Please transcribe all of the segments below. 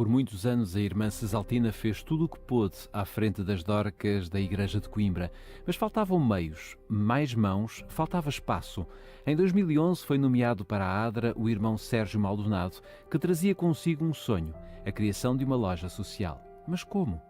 Por muitos anos, a irmã Cesaltina fez tudo o que pôde à frente das Dorcas da Igreja de Coimbra, mas faltavam meios, mais mãos, faltava espaço. Em 2011 foi nomeado para a ADRA o irmão Sérgio Maldonado, que trazia consigo um sonho, a criação de uma loja social. Mas como?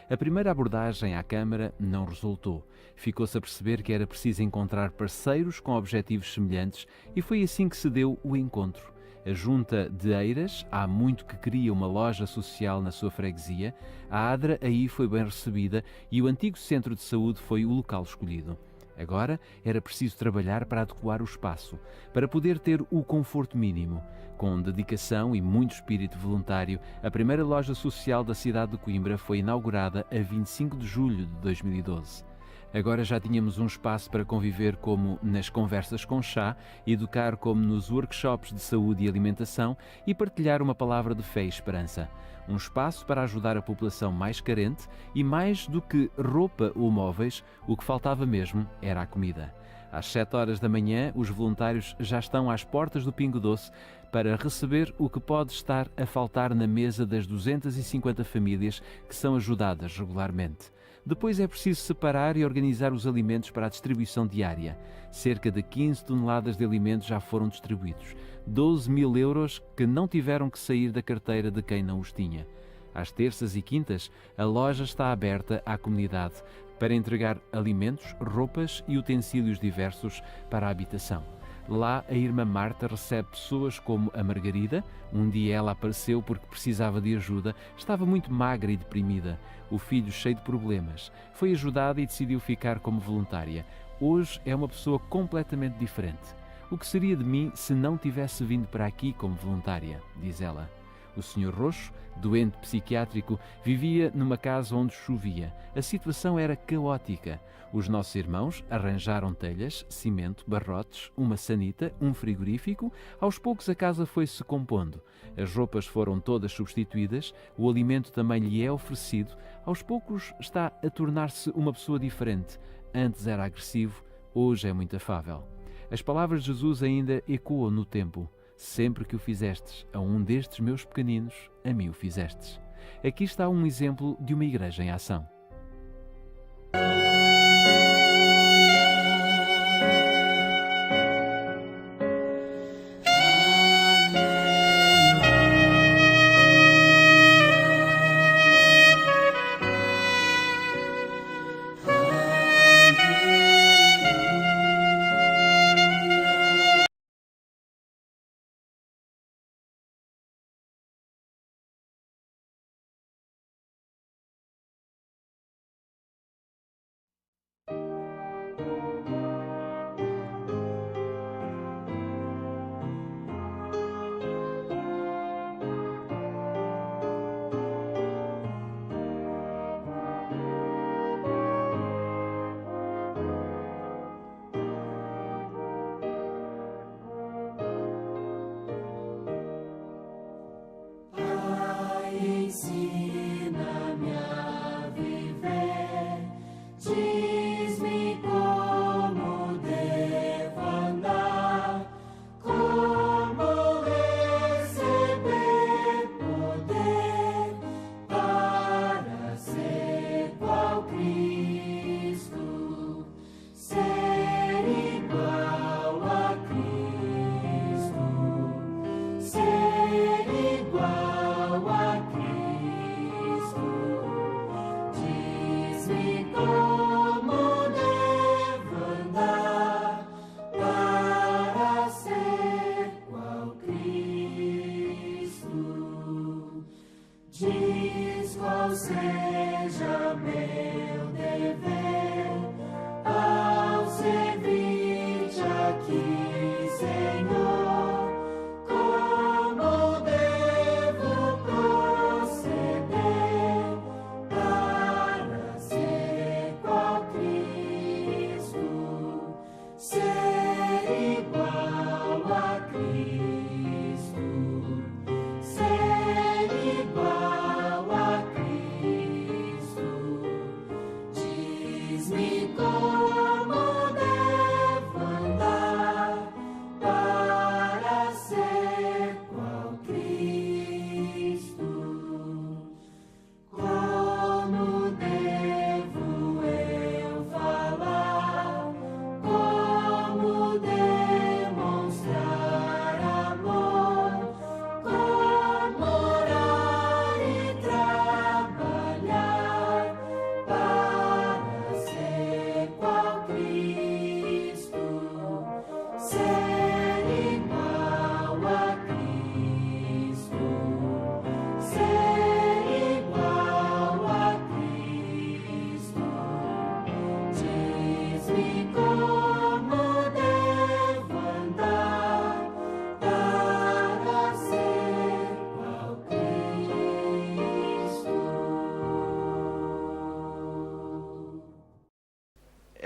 A primeira abordagem à Câmara não resultou. Ficou-se a perceber que era preciso encontrar parceiros com objetivos semelhantes e foi assim que se deu o encontro. A Junta de Eiras há muito que queria uma loja social na sua freguesia. A ADRA aí foi bem recebida e o antigo centro de saúde foi o local escolhido. Agora era preciso trabalhar para adequar o espaço, para poder ter o conforto mínimo. Com dedicação e muito espírito voluntário, a primeira loja social da cidade de Coimbra foi inaugurada a 25 de julho de 2012. Agora já tínhamos um espaço para conviver como nas conversas com chá, educar como nos workshops de saúde e alimentação e partilhar uma palavra de fé e esperança. Um espaço para ajudar a população mais carente e, mais do que roupa ou móveis, o que faltava mesmo era a comida. Às 7 horas da manhã, os voluntários já estão às portas do Pingo Doce para receber o que pode estar a faltar na mesa das 250 famílias que são ajudadas regularmente. Depois é preciso separar e organizar os alimentos para a distribuição diária. Cerca de 15 toneladas de alimentos já foram distribuídos. 12 mil euros que não tiveram que sair da carteira de quem não os tinha. Às terças e quintas, a loja está aberta à comunidade para entregar alimentos, roupas e utensílios diversos para a habitação. Lá, a irmã Marta recebe pessoas como a Margarida. Um dia ela apareceu porque precisava de ajuda, estava muito magra e deprimida. O filho cheio de problemas. Foi ajudada e decidiu ficar como voluntária. Hoje é uma pessoa completamente diferente. O que seria de mim se não tivesse vindo para aqui como voluntária, diz ela. O Sr. Roxo, doente psiquiátrico, vivia numa casa onde chovia. A situação era caótica. Os nossos irmãos arranjaram telhas, cimento, barrotes, uma sanita, um frigorífico. Aos poucos a casa foi-se compondo. As roupas foram todas substituídas, o alimento também lhe é oferecido. Aos poucos está a tornar-se uma pessoa diferente. Antes era agressivo, hoje é muito afável. As palavras de Jesus ainda ecoam no tempo. Sempre que o fizestes a um destes meus pequeninos, a mim o fizestes. Aqui está um exemplo de uma igreja em ação.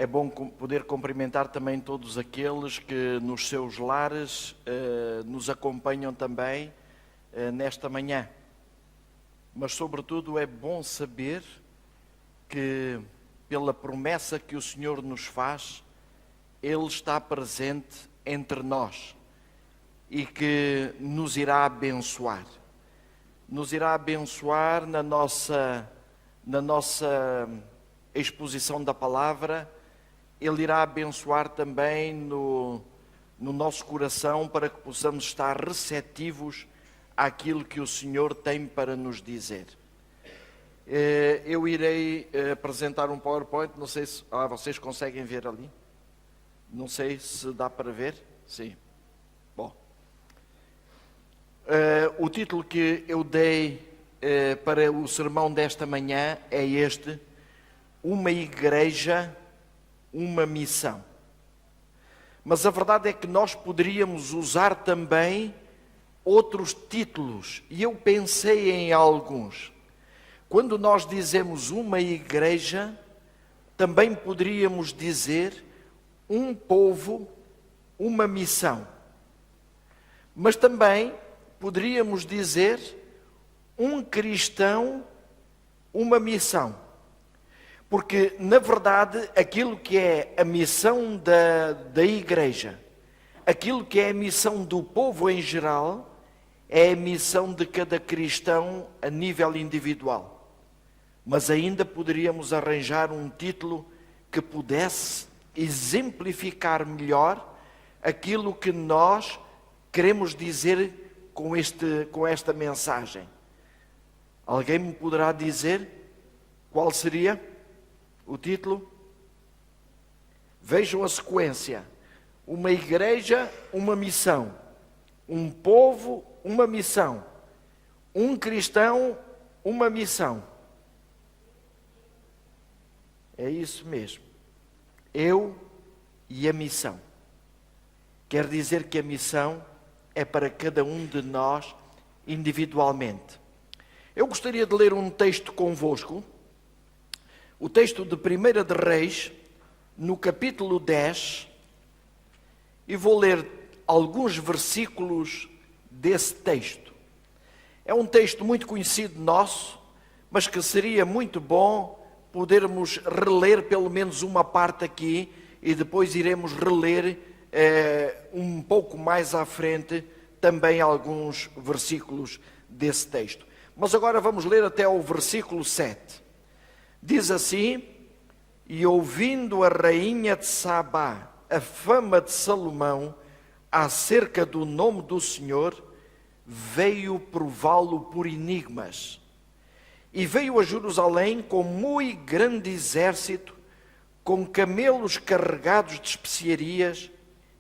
É bom poder cumprimentar também todos aqueles que nos seus lares nos acompanham também nesta manhã. Mas, sobretudo, é bom saber que, pela promessa que o Senhor nos faz, Ele está presente entre nós e que nos irá abençoar. Nos irá abençoar na nossa exposição da palavra. Ele irá abençoar também no nosso coração para que possamos estar receptivos àquilo que o Senhor tem para nos dizer. Eu irei apresentar um PowerPoint, não sei se vocês conseguem ver ali. Não sei se dá para ver. Sim. Bom. O título que eu dei para o sermão desta manhã é este: Uma igreja, uma missão. Mas a verdade é que nós poderíamos usar também outros títulos, e eu pensei em alguns. Quando nós dizemos uma igreja, também poderíamos dizer um povo, uma missão. Mas também poderíamos dizer um cristão, uma missão. Porque, na verdade, aquilo que é a missão da igreja, aquilo que é a missão do povo em geral, é a missão de cada cristão a nível individual. Mas ainda poderíamos arranjar um título que pudesse exemplificar melhor aquilo que nós queremos dizer com esta mensagem. Alguém me poderá dizer qual seria o título? Vejam a sequência: uma igreja, uma missão; um povo, uma missão; um cristão, uma missão. É isso mesmo. Eu e a missão. Quer dizer que a missão é para cada um de nós individualmente. Eu gostaria de ler um texto convosco, o texto de 1 de Reis, no capítulo 10, e vou ler alguns versículos desse texto. É um texto muito conhecido nosso, mas que seria muito bom podermos reler pelo menos uma parte aqui e depois iremos reler um pouco mais à frente também alguns versículos desse texto. Mas agora vamos ler até ao versículo 7. Diz assim: E ouvindo a rainha de Sabá a fama de Salomão acerca do nome do Senhor, veio prová-lo por enigmas. E veio a Jerusalém com muito grande exército, com camelos carregados de especiarias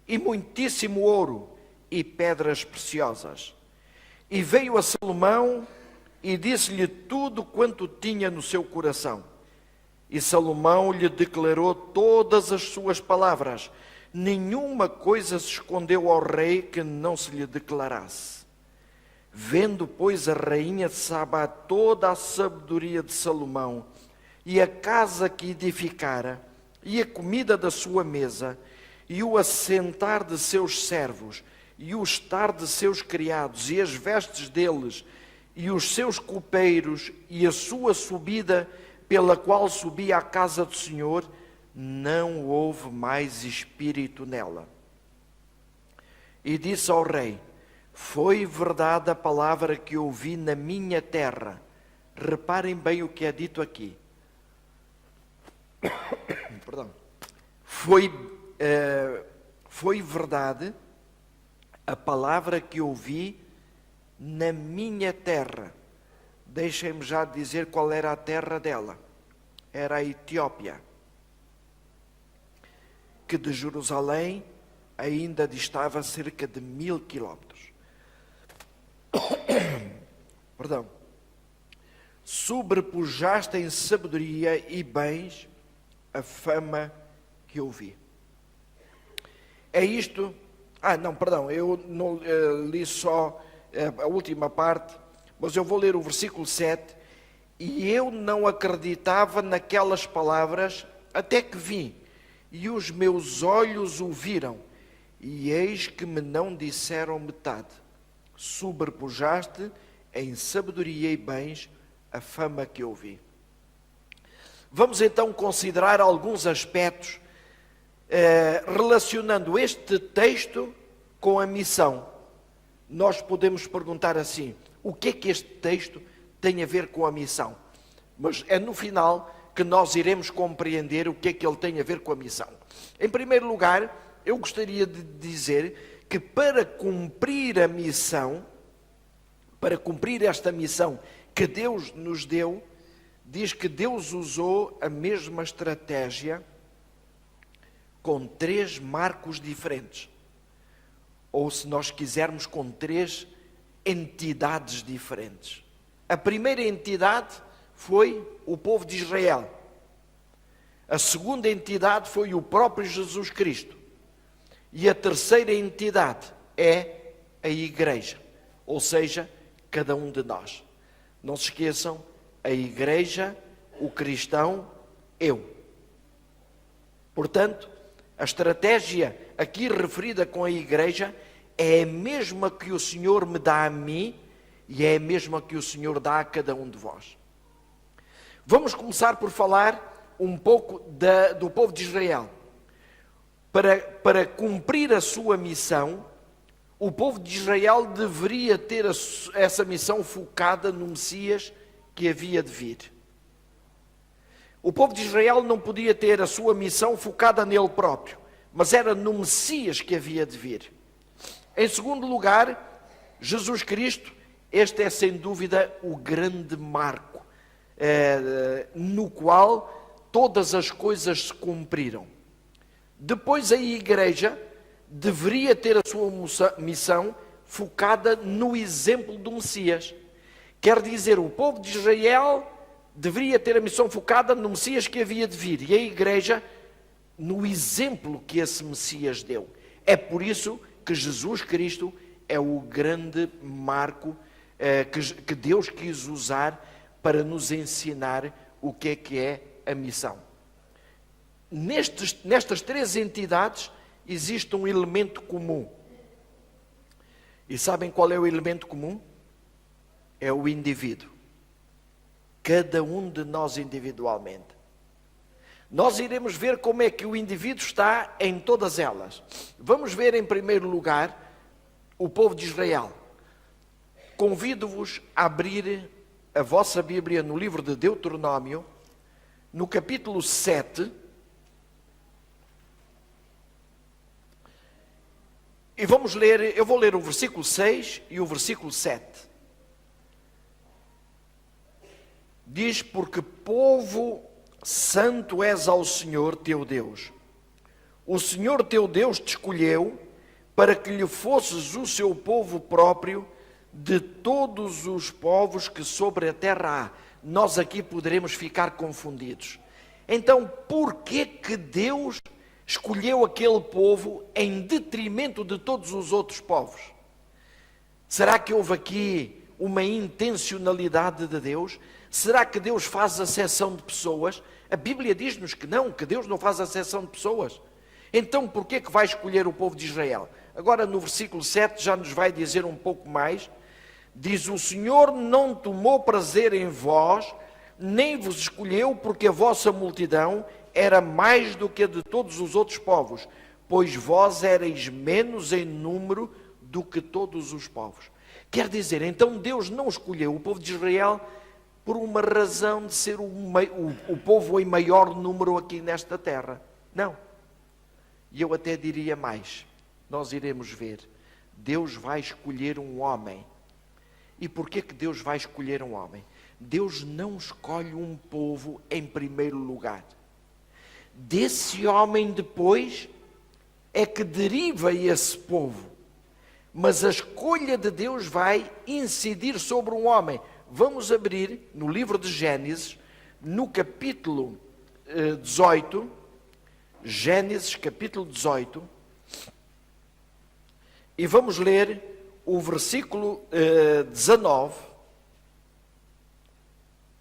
e muitíssimo ouro e pedras preciosas. E veio a Salomão e disse-lhe tudo quanto tinha no seu coração. E Salomão lhe declarou todas as suas palavras. Nenhuma coisa se escondeu ao rei que não se lhe declarasse. Vendo, pois, a rainha de Sabá toda a sabedoria de Salomão, e a casa que edificara, e a comida da sua mesa, e o assentar de seus servos, e o estar de seus criados, e as vestes deles, e os seus copeiros, e a sua subida, pela qual subia à casa do Senhor, não houve mais espírito nela. E disse ao rei: Foi verdade a palavra que ouvi na minha terra. Reparem bem o que é dito aqui. Perdão. Foi verdade a palavra que ouvi na minha terra. Deixem-me já dizer qual era a terra dela. Era a Etiópia, que de Jerusalém ainda distava cerca de 1000 quilómetros. Perdão. Sobrepujaste em sabedoria e bens a fama que ouvi. É isto. Eu não li só a última parte, mas eu vou ler o versículo 7. E eu não acreditava naquelas palavras até que vi. e os meus olhos o viram, e eis que me não disseram metade. Sobrepujaste em sabedoria e bens a fama que ouvi. Vamos então considerar alguns aspectos relacionando este texto com a missão. Nós podemos perguntar assim: o que é que este texto tem a ver com a missão? Mas é no final que nós iremos compreender o que é que ele tem a ver com a missão. Em primeiro lugar, eu gostaria de dizer que para cumprir a missão, para cumprir esta missão que Deus nos deu, diz que Deus usou a mesma estratégia com 3 marcos diferentes. Ou, se nós quisermos, com 3 entidades diferentes. A primeira entidade foi o povo de Israel. A segunda entidade foi o próprio Jesus Cristo. E a terceira entidade é a igreja, ou seja, cada um de nós. Não se esqueçam, a igreja, o cristão, eu. Portanto, a estratégia aqui referida com a igreja é a mesma que o Senhor me dá a mim e é a mesma que o Senhor dá a cada um de vós. Vamos começar por falar um pouco do povo de Israel. Para cumprir a sua missão, o povo de Israel deveria ter essa missão focada no Messias que havia de vir. O povo de Israel não podia ter a sua missão focada nele próprio, mas era no Messias que havia de vir. Em segundo lugar, Jesus Cristo, este é sem dúvida o grande marco, no qual todas as coisas se cumpriram. Depois a igreja deveria ter a sua missão focada no exemplo do Messias. Quer dizer, o povo de Israel deveria ter a missão focada no Messias que havia de vir, e a igreja no exemplo que esse Messias deu. É por isso que Jesus Cristo é o grande marco que Deus quis usar para nos ensinar o que é a missão. Nestas 3 entidades existe um elemento comum. E sabem qual é o elemento comum? É o indivíduo. Cada um de nós individualmente. Nós iremos ver como é que o indivíduo está em todas elas. Vamos ver em primeiro lugar o povo de Israel. Convido-vos a abrir a vossa Bíblia no livro de Deuteronômio, no capítulo 7. E vamos ler, eu vou ler o versículo 6 e o versículo 7. Diz: porque povo santo és ao Senhor teu Deus. O Senhor teu Deus te escolheu para que lhe fosses o seu povo próprio de todos os povos que sobre a terra há. Nós aqui poderemos ficar confundidos. Então, por que Deus escolheu aquele povo em detrimento de todos os outros povos? Será que houve aqui uma intencionalidade de Deus? Será que Deus faz acepção de pessoas? A Bíblia diz-nos que não, que Deus não faz acepção de pessoas. Então, por que vai escolher o povo de Israel? Agora, no versículo 7, já nos vai dizer um pouco mais. Diz: o Senhor não tomou prazer em vós, nem vos escolheu, porque a vossa multidão era mais do que a de todos os outros povos, pois vós erais menos em número do que todos os povos. Quer dizer, então Deus não escolheu o povo de Israel por uma razão de ser o povo em maior número aqui nesta terra. Não. E eu até diria mais. Nós iremos ver. Deus vai escolher um homem. E porquê que Deus vai escolher um homem? Deus não escolhe um povo em primeiro lugar. Desse homem depois é que deriva esse povo. Mas a escolha de Deus vai incidir sobre um homem. Vamos abrir no livro de Gênesis, no capítulo 18, Gênesis capítulo 18, e vamos ler o versículo 19,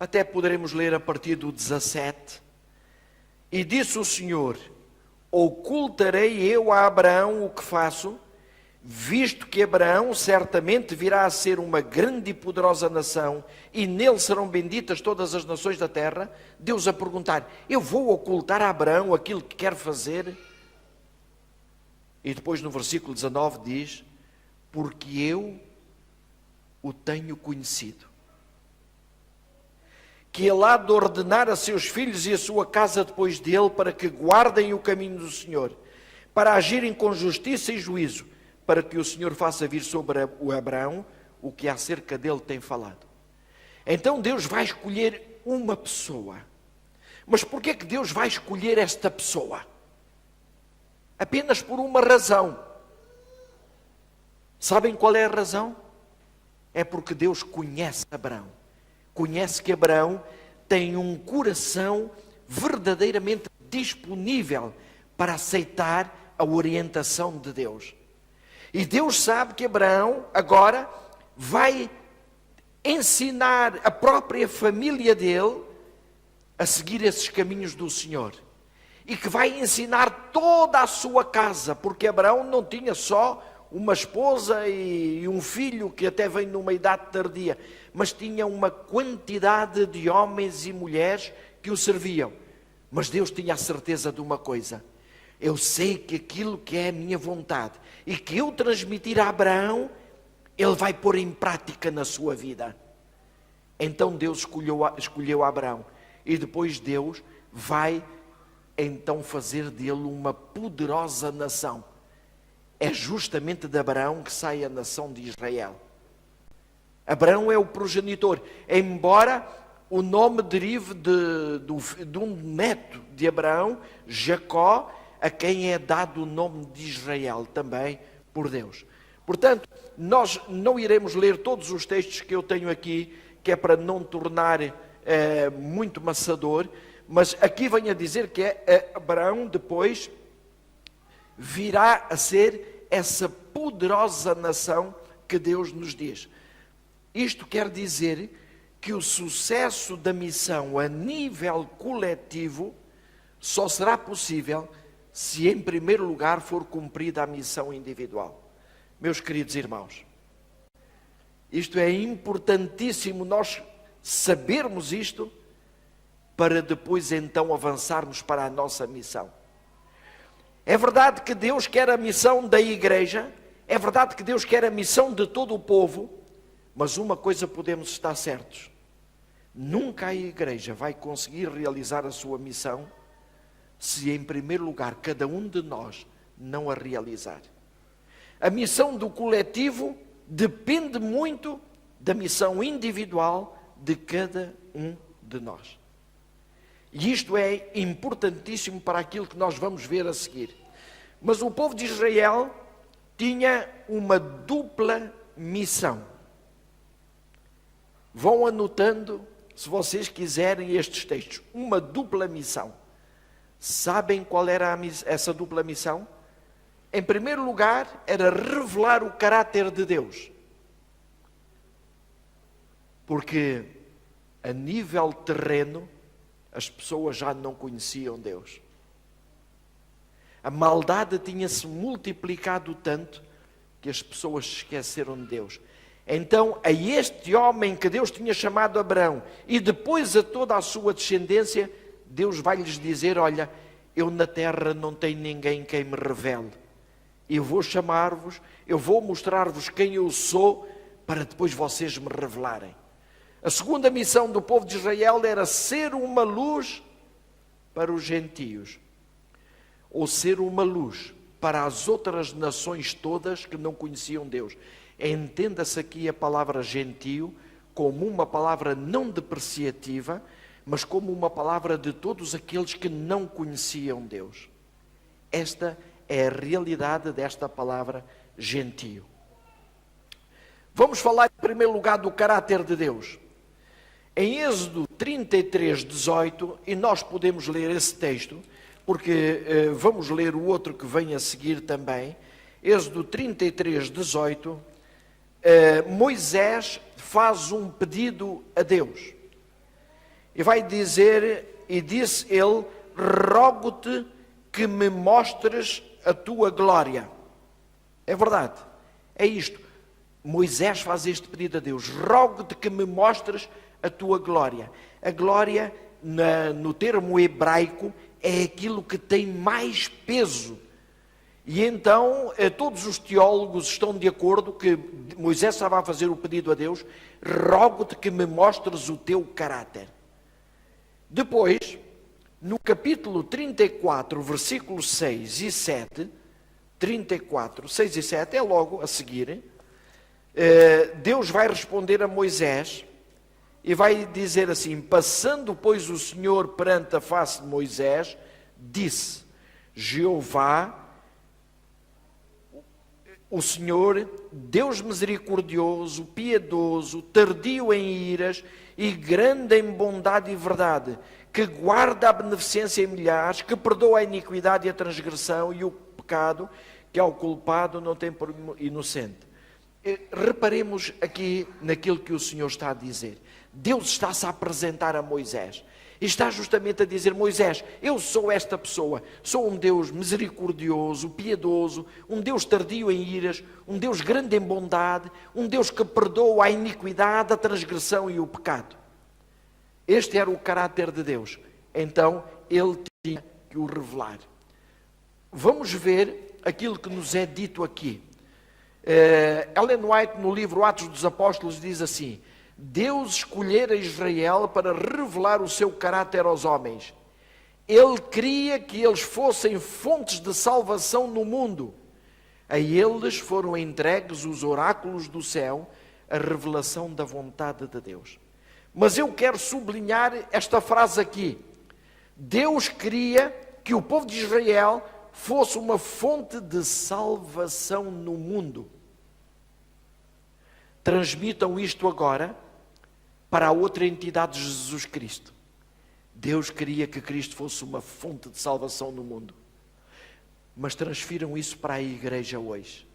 até poderemos ler a partir do 17. E disse o Senhor: ocultarei eu a Abraão o que faço, visto que Abraão certamente virá a ser uma grande e poderosa nação, e nele serão benditas todas as nações da terra. Deus a perguntar: eu vou ocultar a Abraão aquilo que quer fazer? E depois no versículo 19 diz: porque eu o tenho conhecido, que ele há de ordenar a seus filhos e a sua casa depois dele, para que guardem o caminho do Senhor, para agirem com justiça e juízo, para que o Senhor faça vir sobre o Abraão o que acerca dele tem falado. Então Deus vai escolher uma pessoa. Mas porquê é que Deus vai escolher esta pessoa? Apenas por uma razão. Sabem qual é a razão? É porque Deus conhece Abraão. Conhece que Abraão tem um coração verdadeiramente disponível para aceitar a orientação de Deus. E Deus sabe que Abraão agora vai ensinar a própria família dele a seguir esses caminhos do Senhor. E que vai ensinar toda a sua casa, porque Abraão não tinha só uma esposa e um filho que até vem numa idade tardia, mas tinha uma quantidade de homens e mulheres que o serviam. Mas Deus tinha a certeza de uma coisa: eu sei que aquilo que é a minha vontade e que eu transmitir a Abraão, ele vai pôr em prática na sua vida. Então Deus escolheu Abraão, e depois Deus vai então fazer dele uma poderosa nação. É justamente de Abraão que sai a nação de Israel. Abraão é o progenitor, embora o nome derive de um neto de Abraão, Jacó, a quem é dado o nome de Israel também por Deus. Portanto, nós não iremos ler todos os textos que eu tenho aqui, que é para não tornar muito maçador, mas aqui vem a dizer que Abraão depois virá a ser essa poderosa nação que Deus nos diz. Isto quer dizer que o sucesso da missão a nível coletivo só será possível se em primeiro lugar for cumprida a missão individual. Meus queridos irmãos, isto é importantíssimo nós sabermos isto, para depois então avançarmos para a nossa missão. É verdade que Deus quer a missão da igreja, é verdade que Deus quer a missão de todo o povo, mas uma coisa podemos estar certos: nunca a igreja vai conseguir realizar a sua missão se em primeiro lugar cada um de nós não a realizar. A missão do coletivo depende muito da missão individual de cada um de nós. E isto é importantíssimo para aquilo que nós vamos ver a seguir. Mas o povo de Israel tinha uma dupla missão. Vão anotando, se vocês quiserem, estes textos. Uma dupla missão. Sabem qual era essa dupla missão? Em primeiro lugar, era revelar o caráter de Deus. Porque a nível terreno, as pessoas já não conheciam Deus. A maldade tinha-se multiplicado tanto que as pessoas se esqueceram de Deus. Então, a este homem que Deus tinha chamado Abraão, e depois a toda a sua descendência, Deus vai-lhes dizer: olha, eu na terra não tenho ninguém quem me revele. Eu vou chamar-vos, eu vou mostrar-vos quem eu sou, para depois vocês me revelarem. A segunda missão do povo de Israel era ser uma luz para os gentios, ou ser uma luz para as outras nações todas que não conheciam Deus. Entenda-se aqui a palavra gentio como uma palavra não depreciativa, mas como uma palavra de todos aqueles que não conheciam Deus. Esta é a realidade desta palavra gentio. Vamos falar em primeiro lugar do caráter de Deus. Em Êxodo 33, 18, e nós podemos ler esse texto, porque vamos ler o outro que vem a seguir também. Êxodo 33, 18, Moisés faz um pedido a Deus. E vai dizer, e disse ele: rogo-te que me mostres a tua glória. É verdade, é isto. Moisés faz este pedido a Deus: rogo-te que me mostres a tua glória. A glória, no termo hebraico, é aquilo que tem mais peso. E então todos os teólogos estão de acordo que Moisés estava a fazer o pedido a Deus: rogo-te que me mostres o teu caráter. Depois, no capítulo 34, versículos 6 e 7, 34, 6 e 7, é logo a seguir, Deus vai responder a Moisés e vai dizer assim: passando, pois, o Senhor perante a face de Moisés, disse: Jeová, o Senhor, Deus misericordioso, piedoso, tardio em iras e grande em bondade e verdade, que guarda a beneficência em milhares, que perdoa a iniquidade e a transgressão e o pecado, que ao culpado não tem por inocente. Reparemos aqui naquilo que o Senhor está a dizer. Deus está-se a apresentar a Moisés. E está justamente a dizer: Moisés, eu sou esta pessoa, sou um Deus misericordioso, piedoso, um Deus tardio em iras, um Deus grande em bondade, um Deus que perdoa a iniquidade, a transgressão e o pecado. Este era o caráter de Deus. Então, ele tinha que o revelar. Vamos ver aquilo que nos é dito aqui. Ellen White, no livro Atos dos Apóstolos, diz assim: Deus escolhera Israel para revelar o seu caráter aos homens. Ele queria que eles fossem fontes de salvação no mundo. A eles foram entregues os oráculos do céu, a revelação da vontade de Deus. Mas eu quero sublinhar esta frase aqui. Deus queria que o povo de Israel fosse uma fonte de salvação no mundo. Transmitam isto agora para a outra entidade de Jesus Cristo. Deus queria que Cristo fosse uma fonte de salvação no mundo. Mas transfiram isso para a igreja hoje.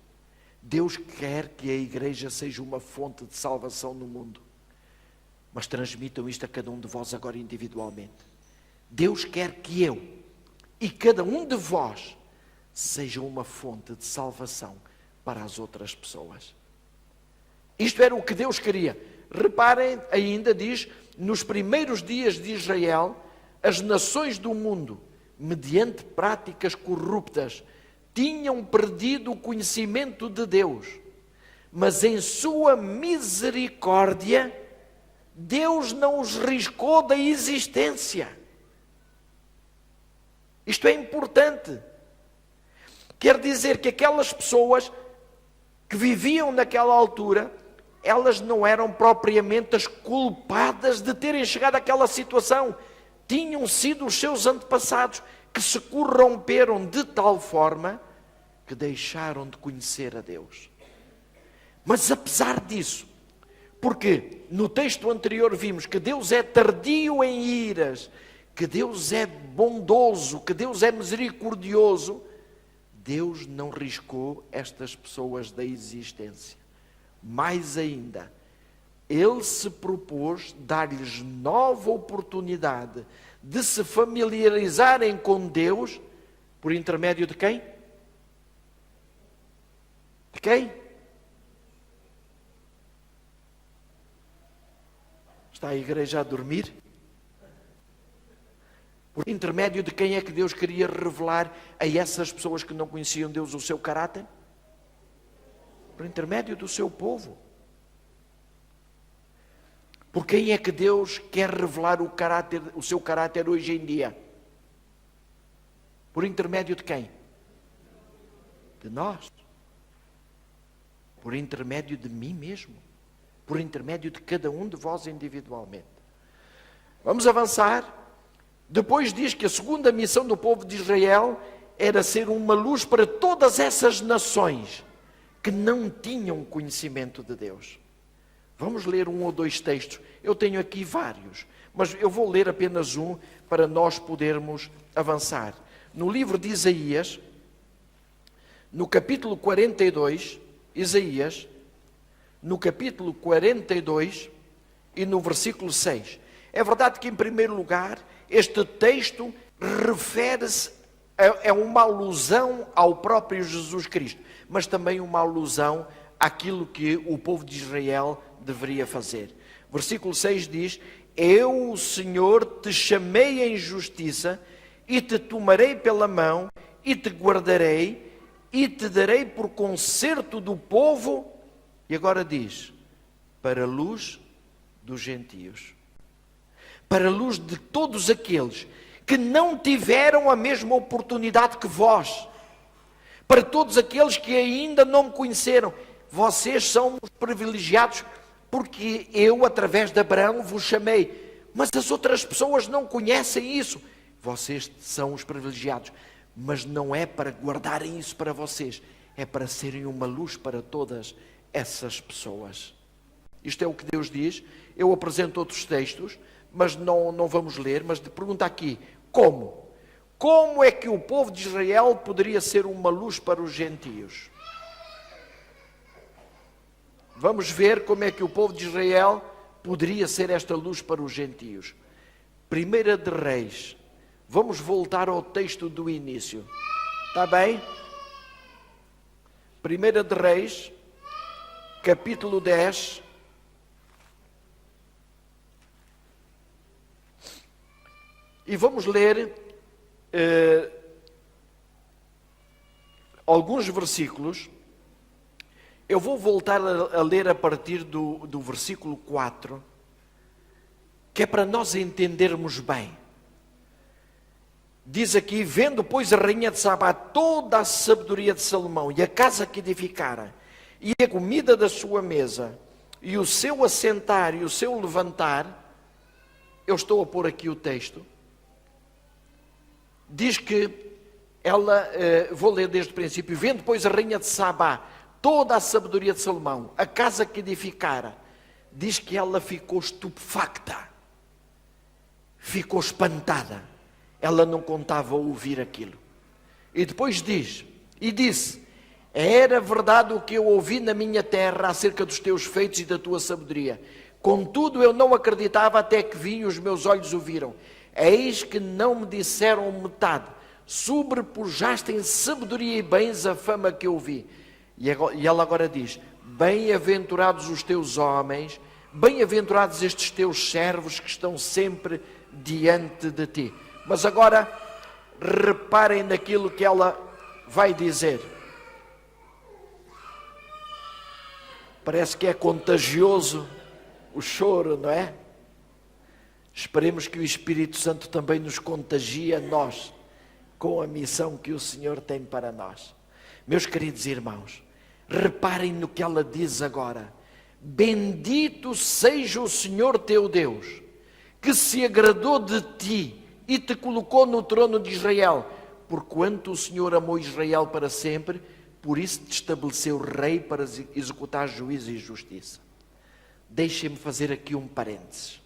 Deus quer que a igreja seja uma fonte de salvação no mundo. Mas transmitam isto a cada um de vós agora individualmente. Deus quer que eu e cada um de vós seja uma fonte de salvação para as outras pessoas. Isto era o que Deus queria. Reparem, ainda diz, nos primeiros dias de Israel, as nações do mundo, mediante práticas corruptas, tinham perdido o conhecimento de Deus. Mas em sua misericórdia, Deus não os riscou da existência. Isto é importante. Quer dizer que aquelas pessoas que viviam naquela altura, elas não eram propriamente as culpadas de terem chegado àquela situação. Tinham sido os seus antepassados que se corromperam de tal forma que deixaram de conhecer a Deus. Mas apesar disso, porque no texto anterior vimos que Deus é tardio em iras, que Deus é bondoso, que Deus é misericordioso, Deus não riscou estas pessoas da existência. Mais ainda, Ele se propôs dar-lhes nova oportunidade de se familiarizarem com Deus por intermédio de quem? De quem? Está a igreja a dormir? Por intermédio de quem é que Deus queria revelar a essas pessoas que não conheciam Deus o seu caráter? Por intermédio do seu povo. Por quem é que Deus quer revelar o seu caráter hoje em dia? Por intermédio de quem? De nós. Por intermédio de mim mesmo. Por intermédio de cada um de vós individualmente. Vamos avançar. Depois diz que a segunda missão do povo de Israel era ser uma luz para todas essas nações que não tinham conhecimento de Deus. Vamos ler um ou dois textos. Eu tenho aqui vários, mas eu vou ler apenas um para nós podermos avançar. No livro de Isaías, no capítulo 42, Isaías, no capítulo 42 e no versículo 6. É verdade que, em primeiro lugar, este texto refere-se É uma alusão ao próprio Jesus Cristo, mas também uma alusão àquilo que o povo de Israel deveria fazer. Versículo 6 diz: eu, o Senhor, te chamei em justiça e te tomarei pela mão e te guardarei e te darei por concerto do povo. E agora diz: para a luz dos gentios, para a luz de todos aqueles que não tiveram a mesma oportunidade que vós, para todos aqueles que ainda não me conheceram. Vocês são os privilegiados, porque eu, através de Abraão, vos chamei, mas as outras pessoas não conhecem isso. Vocês são os privilegiados, mas não é para guardarem isso para vocês, é para serem uma luz para todas essas pessoas. Isto é o que Deus diz. Eu apresento outros textos, mas não vamos ler, mas pergunta aqui: como? Como é que o povo de Israel poderia ser uma luz para os gentios? Vamos ver como é que o povo de Israel poderia ser esta luz para os gentios. 1 de Reis. Vamos voltar ao texto do início. Está bem? 1 de Reis, capítulo 10. E vamos ler alguns versículos. Eu vou voltar a ler a partir do versículo 4, que é para nós entendermos bem. Diz aqui: vendo, pois, a rainha de Sabá toda a sabedoria de Salomão, e a casa que edificara, e a comida da sua mesa, e o seu assentar e o seu levantar. Eu estou a pôr aqui o texto. Diz que ela, vou ler desde o princípio: vendo, pois, a rainha de Sabá toda a sabedoria de Salomão, a casa que edificara. Diz que ela ficou estupefacta, ficou espantada. Ela não contava ouvir aquilo. E depois diz, e disse: era verdade o que eu ouvi na minha terra acerca dos teus feitos e da tua sabedoria. Contudo, eu não acreditava até que vi e os meus olhos o viram. Eis que não me disseram metade. Sobrepujaste em sabedoria e bens a fama que eu vi. E ela agora diz: bem-aventurados os teus homens, bem-aventurados estes teus servos que estão sempre diante de ti. Mas agora, reparem naquilo que ela vai dizer. Parece que é contagioso o choro, não é? Esperemos que o Espírito Santo também nos contagie a nós, com a missão que o Senhor tem para nós. Meus queridos irmãos, reparem no que ela diz agora: bendito seja o Senhor teu Deus, que se agradou de ti e te colocou no trono de Israel, porquanto o Senhor amou Israel para sempre, por isso te estabeleceu rei para executar juízo e justiça. Deixem-me fazer aqui um parênteses.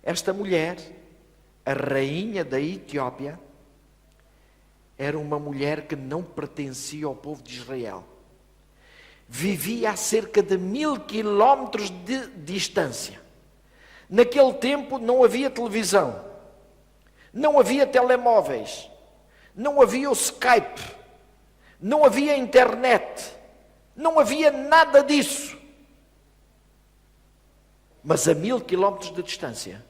Esta mulher, a rainha da Etiópia, era uma mulher que não pertencia ao povo de Israel. Vivia a cerca de 1000 quilómetros de distância. Naquele tempo não havia televisão, não havia telemóveis, não havia o Skype, não havia internet, não havia nada disso. Mas a 1000 quilómetros de distância,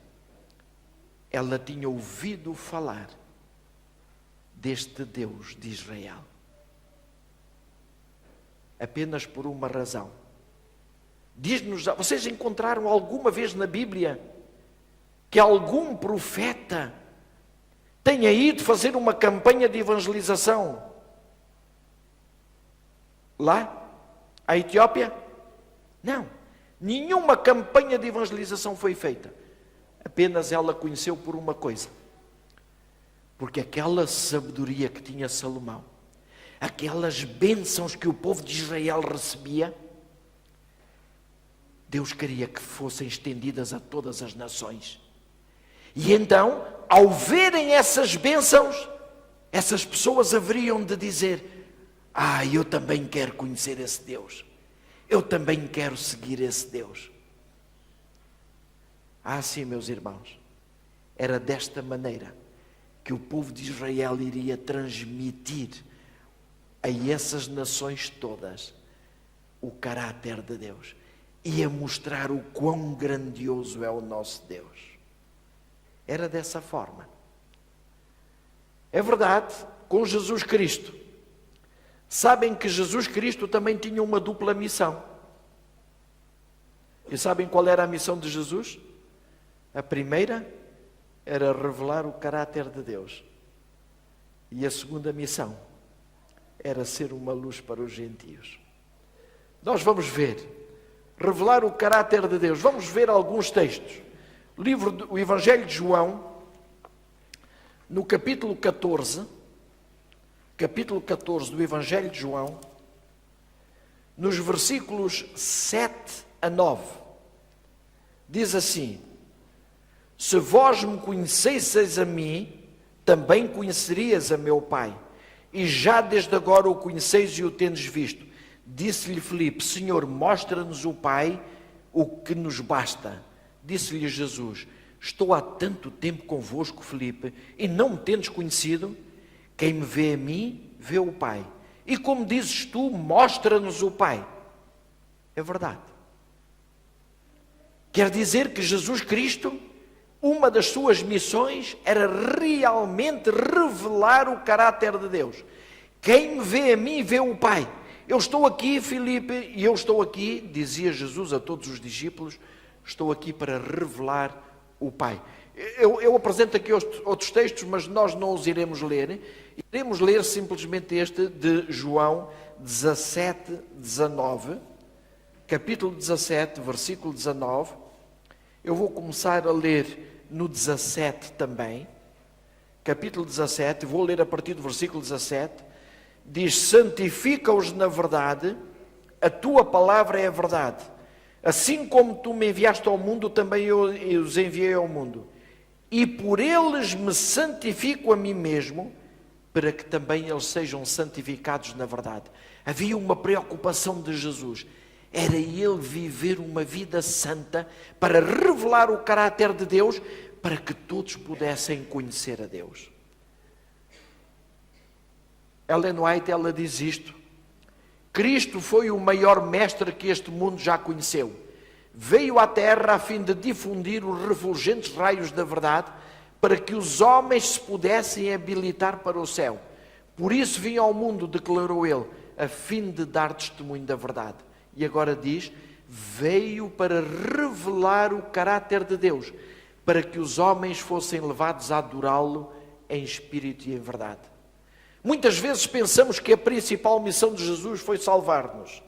ela tinha ouvido falar deste Deus de Israel. Apenas por uma razão. Diz-nos, vocês encontraram alguma vez na Bíblia que algum profeta tenha ido fazer uma campanha de evangelização lá, à Etiópia? Não, nenhuma campanha de evangelização foi feita. Apenas ela conheceu por uma coisa, porque aquela sabedoria que tinha Salomão, aquelas bênçãos que o povo de Israel recebia, Deus queria que fossem estendidas a todas as nações. E então, ao verem essas bênçãos, essas pessoas haveriam de dizer: eu também quero conhecer esse Deus, eu também quero seguir esse Deus. Sim, meus irmãos, era desta maneira que o povo de Israel iria transmitir a essas nações todas o caráter de Deus. Ia mostrar o quão grandioso é o nosso Deus. Era dessa forma. É verdade, com Jesus Cristo. Sabem que Jesus Cristo também tinha uma dupla missão. E sabem qual era a missão de Jesus? A primeira era revelar o caráter de Deus. E a segunda missão era ser uma luz para os gentios. Nós vamos ver, revelar o caráter de Deus. Vamos ver alguns textos. O Evangelho de João, no capítulo 14 do Evangelho de João, nos versículos 7 a 9, diz assim: se vós me conhecesseis a mim, também conhecerias a meu Pai, e já desde agora o conheceis e o tendes visto. Disse-lhe Filipe: Senhor, mostra-nos o Pai, o que nos basta. Disse-lhe Jesus: estou há tanto tempo convosco, Filipe, e não me tendes conhecido? Quem me vê a mim, vê o Pai. E como dizes tu, mostra-nos o Pai. É verdade. Quer dizer que Jesus Cristo, uma das suas missões era realmente revelar o caráter de Deus. Quem me vê a mim, vê o Pai. Eu estou aqui, Filipe, e eu estou aqui, dizia Jesus a todos os discípulos, estou aqui para revelar o Pai. Eu apresento aqui outros textos, mas nós não os iremos ler. Iremos ler simplesmente este de João 17, 19, capítulo 17, versículo 19. Eu vou começar a ler no 17 também, capítulo 17, vou ler a partir do versículo 17. Diz: santifica-os na verdade, a tua palavra é a verdade. Assim como tu me enviaste ao mundo, também eu os enviei ao mundo. E por eles me santifico a mim mesmo, para que também eles sejam santificados na verdade. Havia uma preocupação de Jesus. Era ele viver uma vida santa para revelar o caráter de Deus, para que todos pudessem conhecer a Deus. Ellen White, ela diz isto: Cristo foi o maior mestre que este mundo já conheceu. Veio à terra a fim de difundir os refulgentes raios da verdade, para que os homens se pudessem habilitar para o céu. Por isso vinha ao mundo, declarou ele, a fim de dar testemunho da verdade. E agora diz: veio para revelar o caráter de Deus, para que os homens fossem levados a adorá-lo em espírito e em verdade. Muitas vezes pensamos que a principal missão de Jesus foi salvar-nos.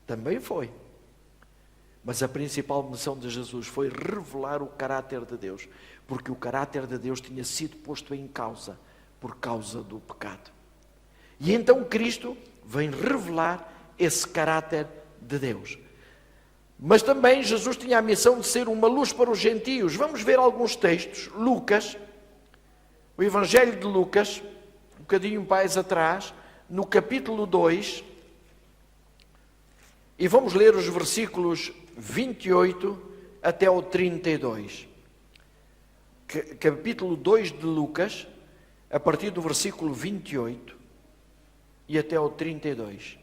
Também foi. Mas a principal missão de Jesus foi revelar o caráter de Deus, porque o caráter de Deus tinha sido posto em causa por causa do pecado. E então Cristo vem revelar esse caráter de Deus. Mas também Jesus tinha a missão de ser uma luz para os gentios. Vamos ver alguns textos. Lucas, o Evangelho de Lucas, um bocadinho mais atrás, no capítulo 2, e vamos ler os versículos 28 até o 32. Capítulo 2 de Lucas, a partir do versículo 28 e até o 32.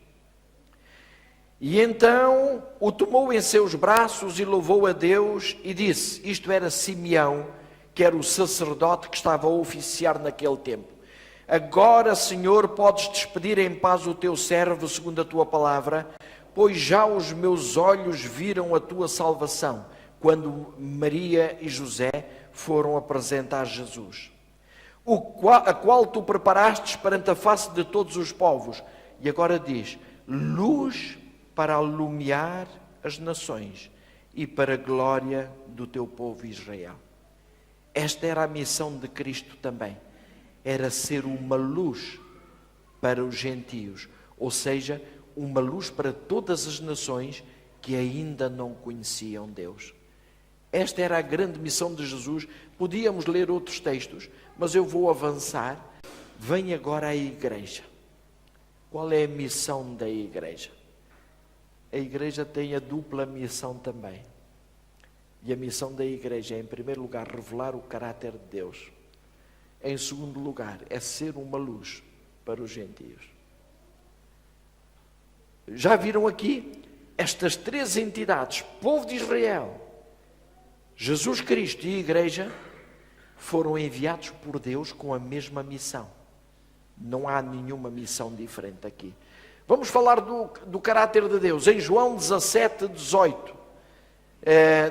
E então o tomou em seus braços e louvou a Deus e disse, isto era Simeão, que era o sacerdote que estava a oficiar naquele tempo: agora, Senhor, podes despedir em paz o teu servo segundo a tua palavra, pois já os meus olhos viram a tua salvação, quando Maria e José foram apresentar Jesus, a qual tu preparastes perante a face de todos os povos. E agora diz, luz para alumiar as nações e para a glória do teu povo Israel. Esta era a missão de Cristo também, era ser uma luz para os gentios, ou seja, uma luz para todas as nações que ainda não conheciam Deus. Esta era a grande missão de Jesus. Podíamos ler outros textos, mas eu vou avançar. Vem agora a igreja. Qual é a missão da igreja? A igreja tem a dupla missão também. E a missão da igreja é, em primeiro lugar, revelar o caráter de Deus. Em segundo lugar, é ser uma luz para os gentios. Já viram aqui? Estas três entidades, povo de Israel, Jesus Cristo e a Igreja, foram enviados por Deus com a mesma missão. Não há nenhuma missão diferente aqui. Vamos falar do caráter de Deus. Em João 17, 18,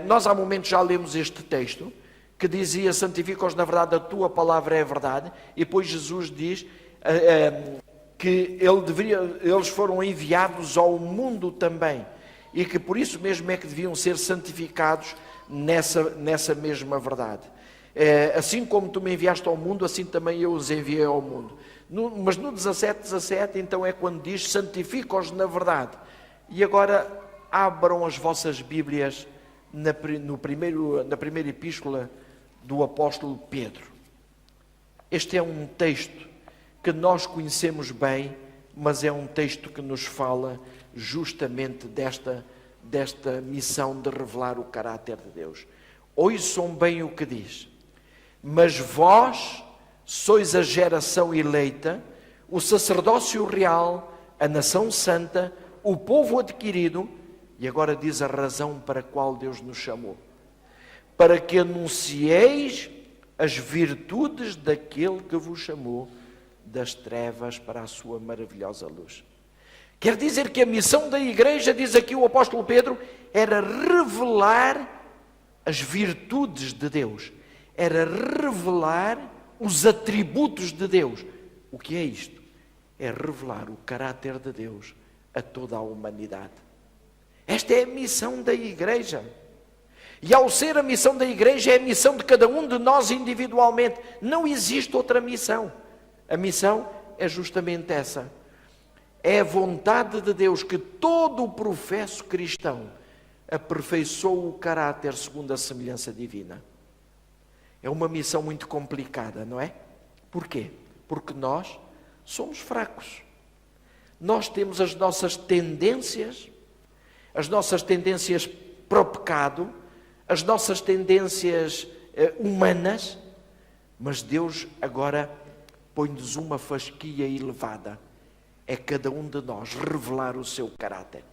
nós há momentos já lemos este texto, que dizia: santifica-os na verdade, a tua palavra é a verdade. E depois Jesus diz que eles foram enviados ao mundo também, e que por isso mesmo é que deviam ser santificados nessa mesma verdade. Assim como tu me enviaste ao mundo, assim também eu os enviei ao mundo. Mas no 17, então é quando diz: santifica-os na verdade. E agora abram as vossas Bíblias na primeira epístola do apóstolo Pedro. Este é um texto que nós conhecemos bem, mas é um texto que nos fala justamente desta missão de revelar o caráter de Deus. Ouçam bem o que diz: mas vós sois a geração eleita, o sacerdócio real, a nação santa, o povo adquirido, e agora diz a razão para a qual Deus nos chamou: para que anuncieis as virtudes daquele que vos chamou das trevas para a sua maravilhosa luz. Quer dizer que a missão da igreja, diz aqui o apóstolo Pedro, era revelar as virtudes de Deus, era revelar os atributos de Deus. O que é isto? É revelar o caráter de Deus a toda a humanidade. Esta é a missão da igreja. E ao ser a missão da igreja, é a missão de cada um de nós individualmente. Não existe outra missão. A missão é justamente essa. É a vontade de Deus que todo o professo cristão aperfeiçoe o caráter segundo a semelhança divina. É uma missão muito complicada, não é? Porquê? Porque nós somos fracos. Nós temos as nossas tendências para o pecado, as nossas tendências humanas, mas Deus agora põe-nos uma fasquia elevada. É cada um de nós revelar o seu caráter.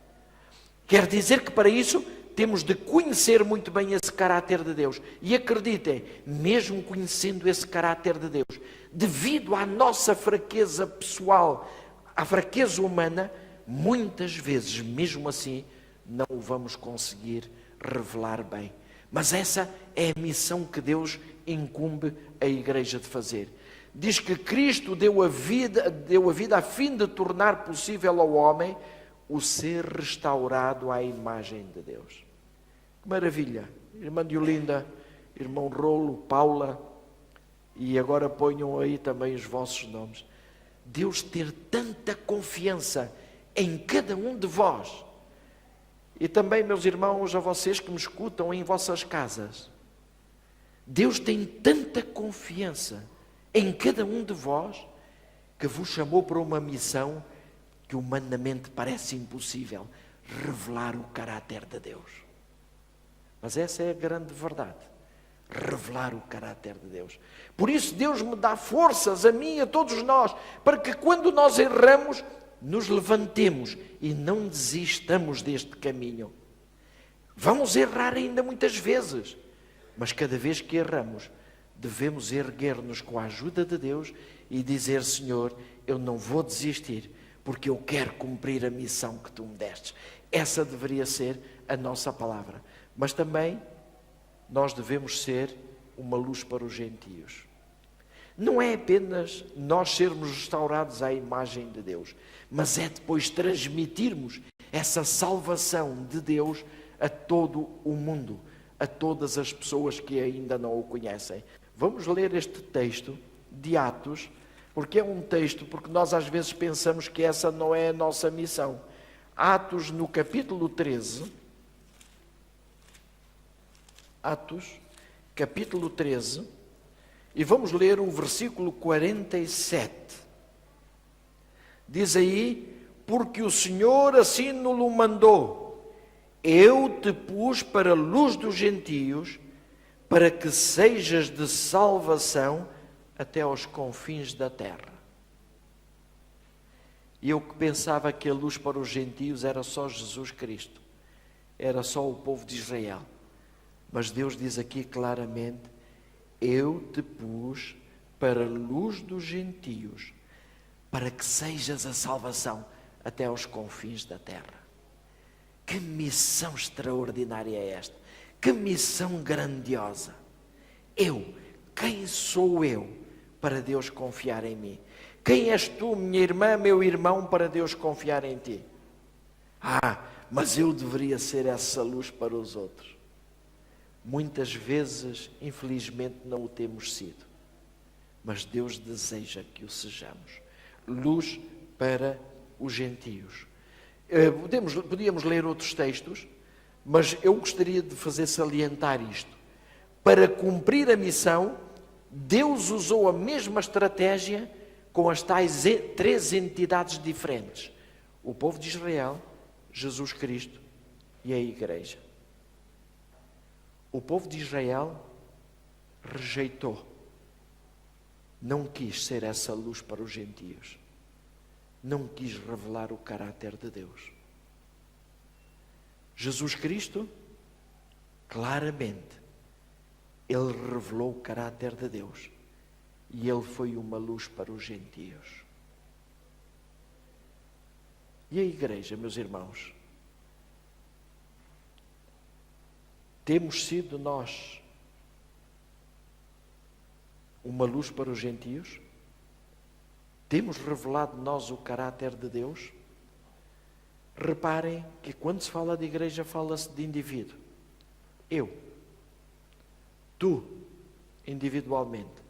Quer dizer que para isso temos de conhecer muito bem esse caráter de Deus. E acreditem, mesmo conhecendo esse caráter de Deus, devido à nossa fraqueza pessoal, à fraqueza humana, muitas vezes, mesmo assim, não o vamos conseguir revelar bem. Mas essa é a missão que Deus incumbe a igreja de fazer. Diz que Cristo deu a vida a fim de tornar possível ao homem o ser restaurado à imagem de Deus. Que maravilha! Irmã Diolinda, irmão Rolo, Paula, e agora ponham aí também os vossos nomes. Deus ter tanta confiança em cada um de vós. E também, meus irmãos, a vocês que me escutam em vossas casas. Deus tem tanta confiança em cada um de vós, que vos chamou para uma missão que humanamente parece impossível: revelar o caráter de Deus. Mas essa é a grande verdade: revelar o caráter de Deus. Por isso Deus me dá forças, a mim e a todos nós, para que quando nós erramos, nos levantemos e não desistamos deste caminho. Vamos errar ainda muitas vezes, mas cada vez que erramos, devemos erguer-nos com a ajuda de Deus e dizer: Senhor, eu não vou desistir, porque eu quero cumprir a missão que Tu me destes. Essa deveria ser a nossa palavra. Mas também nós devemos ser uma luz para os gentios. Não é apenas nós sermos restaurados à imagem de Deus, mas é depois transmitirmos essa salvação de Deus a todo o mundo, a todas as pessoas que ainda não o conhecem. Vamos ler este texto de Atos, porque é um texto, porque nós às vezes pensamos que essa não é a nossa missão. Atos, no capítulo 13, Atos, capítulo 13, e vamos ler o versículo 47. Diz aí: porque o Senhor assim nos mandou, eu te pus para a luz dos gentios, para que sejas de salvação até aos confins da terra. E eu que pensava que a luz para os gentios era só Jesus Cristo, era só o povo de Israel. Mas Deus diz aqui claramente: eu te pus para a luz dos gentios, para que sejas a salvação até aos confins da terra. Que missão extraordinária é esta! Que missão grandiosa! Quem sou eu para Deus confiar em mim? Quem és tu, minha irmã, meu irmão, para Deus confiar em ti? Mas eu deveria ser essa luz para os outros. Muitas vezes, infelizmente, não o temos sido. Mas Deus deseja que o sejamos. Luz para os gentios. Podíamos ler outros textos, mas eu gostaria de fazer salientar isto. Para cumprir a missão, Deus usou a mesma estratégia com as tais três entidades diferentes: o povo de Israel, Jesus Cristo e a Igreja. O povo de Israel rejeitou, não quis ser essa luz para os gentios, não quis revelar o caráter de Deus. Jesus Cristo, claramente, Ele revelou o caráter de Deus e Ele foi uma luz para os gentios. E a Igreja, meus irmãos? Temos sido nós uma luz para os gentios? Temos revelado nós o caráter de Deus? Reparem que quando se fala de igreja, fala-se de indivíduo. Eu, tu, individualmente.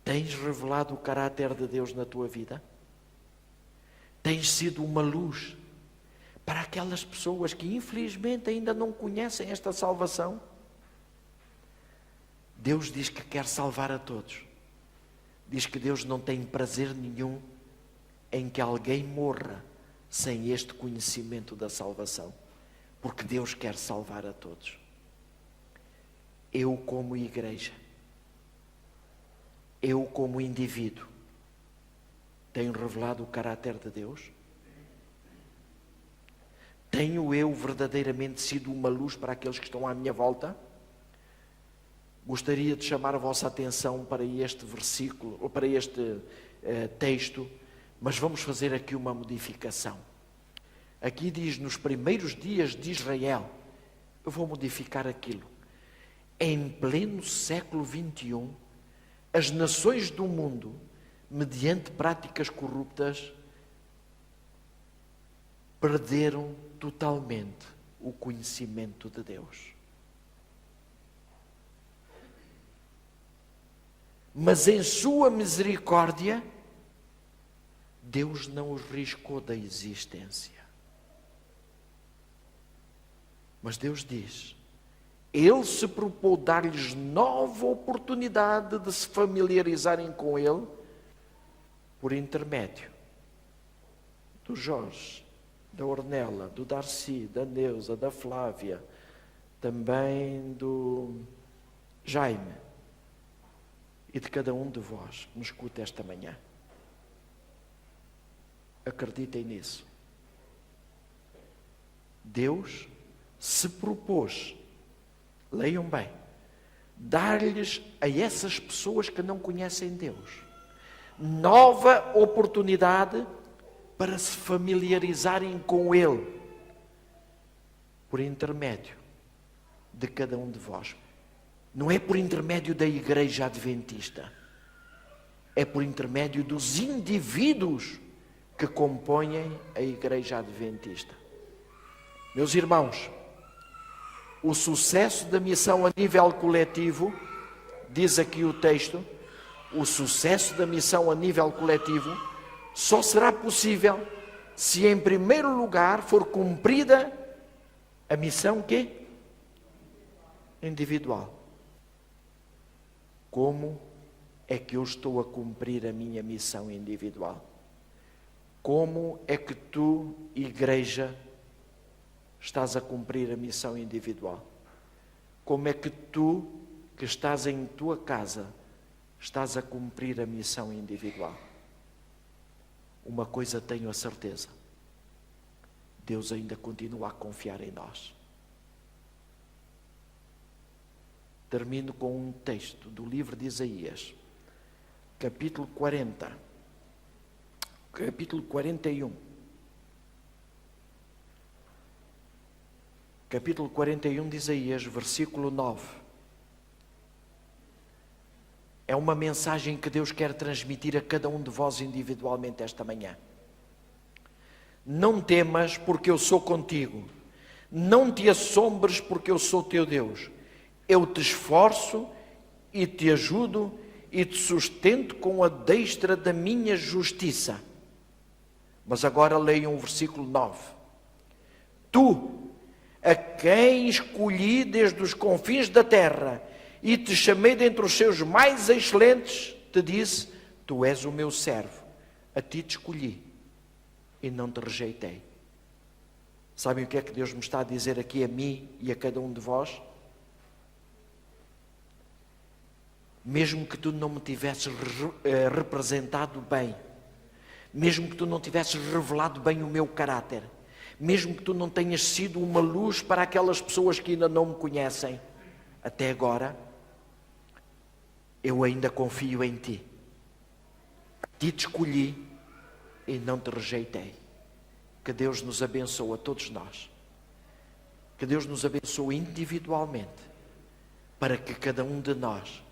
Tens revelado o caráter de Deus na tua vida? Tens sido uma luz para aquelas pessoas que infelizmente ainda não conhecem esta salvação? Deus diz que quer salvar a todos. Diz que Deus não tem prazer nenhum em que alguém morra sem este conhecimento da salvação, porque Deus quer salvar a todos. Eu, como igreja, eu, como indivíduo, tenho revelado o caráter de Deus? Tenho eu verdadeiramente sido uma luz para aqueles que estão à minha volta? Gostaria de chamar a vossa atenção para este versículo, ou para este texto, mas vamos fazer aqui uma modificação. Aqui diz: nos primeiros dias de Israel. Eu vou modificar aquilo. Em pleno século XXI, as nações do mundo, mediante práticas corruptas, perderam totalmente o conhecimento de Deus. Mas em sua misericórdia, Deus não os riscou da existência. Mas Deus diz: Ele se propôs dar-lhes nova oportunidade de se familiarizarem com Ele por intermédio do Jorge, da Ornella, do Darcy, da Neuza, da Flávia, também do Jaime e de cada um de vós que me escuta esta manhã. Acreditem nisso. Deus se propôs, leiam bem, dar-lhes a essas pessoas que não conhecem Deus nova oportunidade para se familiarizarem com Ele por intermédio de cada um de vós. Não é por intermédio da Igreja Adventista, é por intermédio dos indivíduos que compõem a Igreja Adventista. Meus irmãos, o sucesso da missão a nível coletivo, diz aqui o texto, o sucesso da missão a nível coletivo só será possível se em primeiro lugar for cumprida a missão quê? Individual. Como é que eu estou a cumprir a minha missão individual? Como é que tu, igreja, estás a cumprir a missão individual? Como é que tu, que estás em tua casa, estás a cumprir a missão individual. Uma coisa tenho a certeza: Deus ainda continua a confiar em nós. Termino com um texto do livro de Isaías, capítulo 40, capítulo 41. Capítulo 41 de Isaías, versículo 9. É uma mensagem que Deus quer transmitir a cada um de vós individualmente esta manhã. Não temas, porque eu sou contigo. Não te assombres, porque eu sou teu Deus. Eu te esforço e te ajudo e te sustento com a destra da minha justiça. Mas agora leiam o versículo 9. Tu, a quem escolhi desde os confins da terra e te chamei dentre os seus mais excelentes, te disse: tu és o meu servo, a ti te escolhi e não te rejeitei. Sabem o que é que Deus me está a dizer aqui a mim e a cada um de vós? Mesmo que tu não me tivesses representado bem, mesmo que tu não tivesses revelado bem o meu caráter, mesmo que tu não tenhas sido uma luz para aquelas pessoas que ainda não me conhecem, até agora, eu ainda confio em ti. Te escolhi e não te rejeitei. Que Deus nos abençoe a todos nós. Que Deus nos abençoe individualmente, para que cada um de nós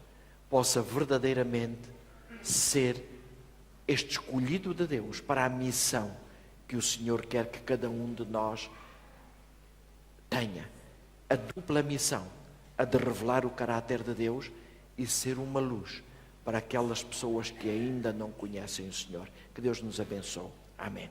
possa verdadeiramente ser este escolhido de Deus para a missão que o Senhor quer que cada um de nós tenha. A dupla missão, a de revelar o caráter de Deus e ser uma luz para aquelas pessoas que ainda não conhecem o Senhor. Que Deus nos abençoe. Amém.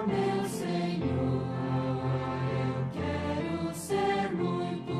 Meu Senhor, eu quero ser muito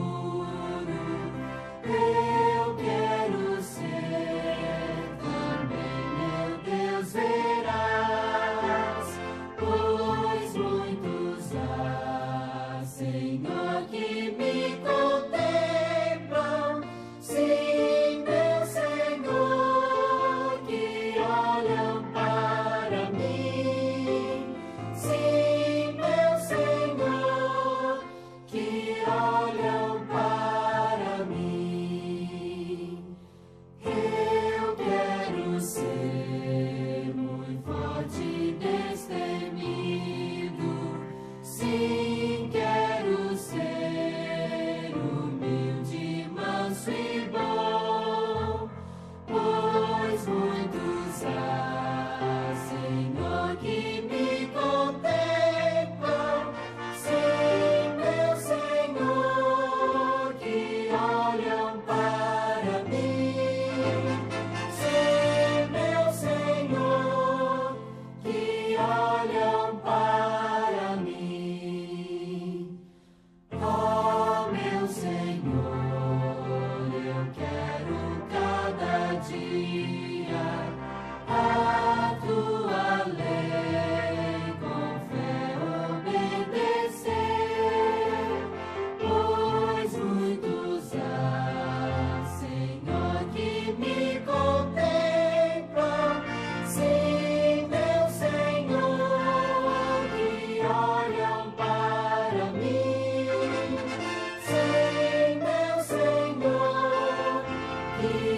He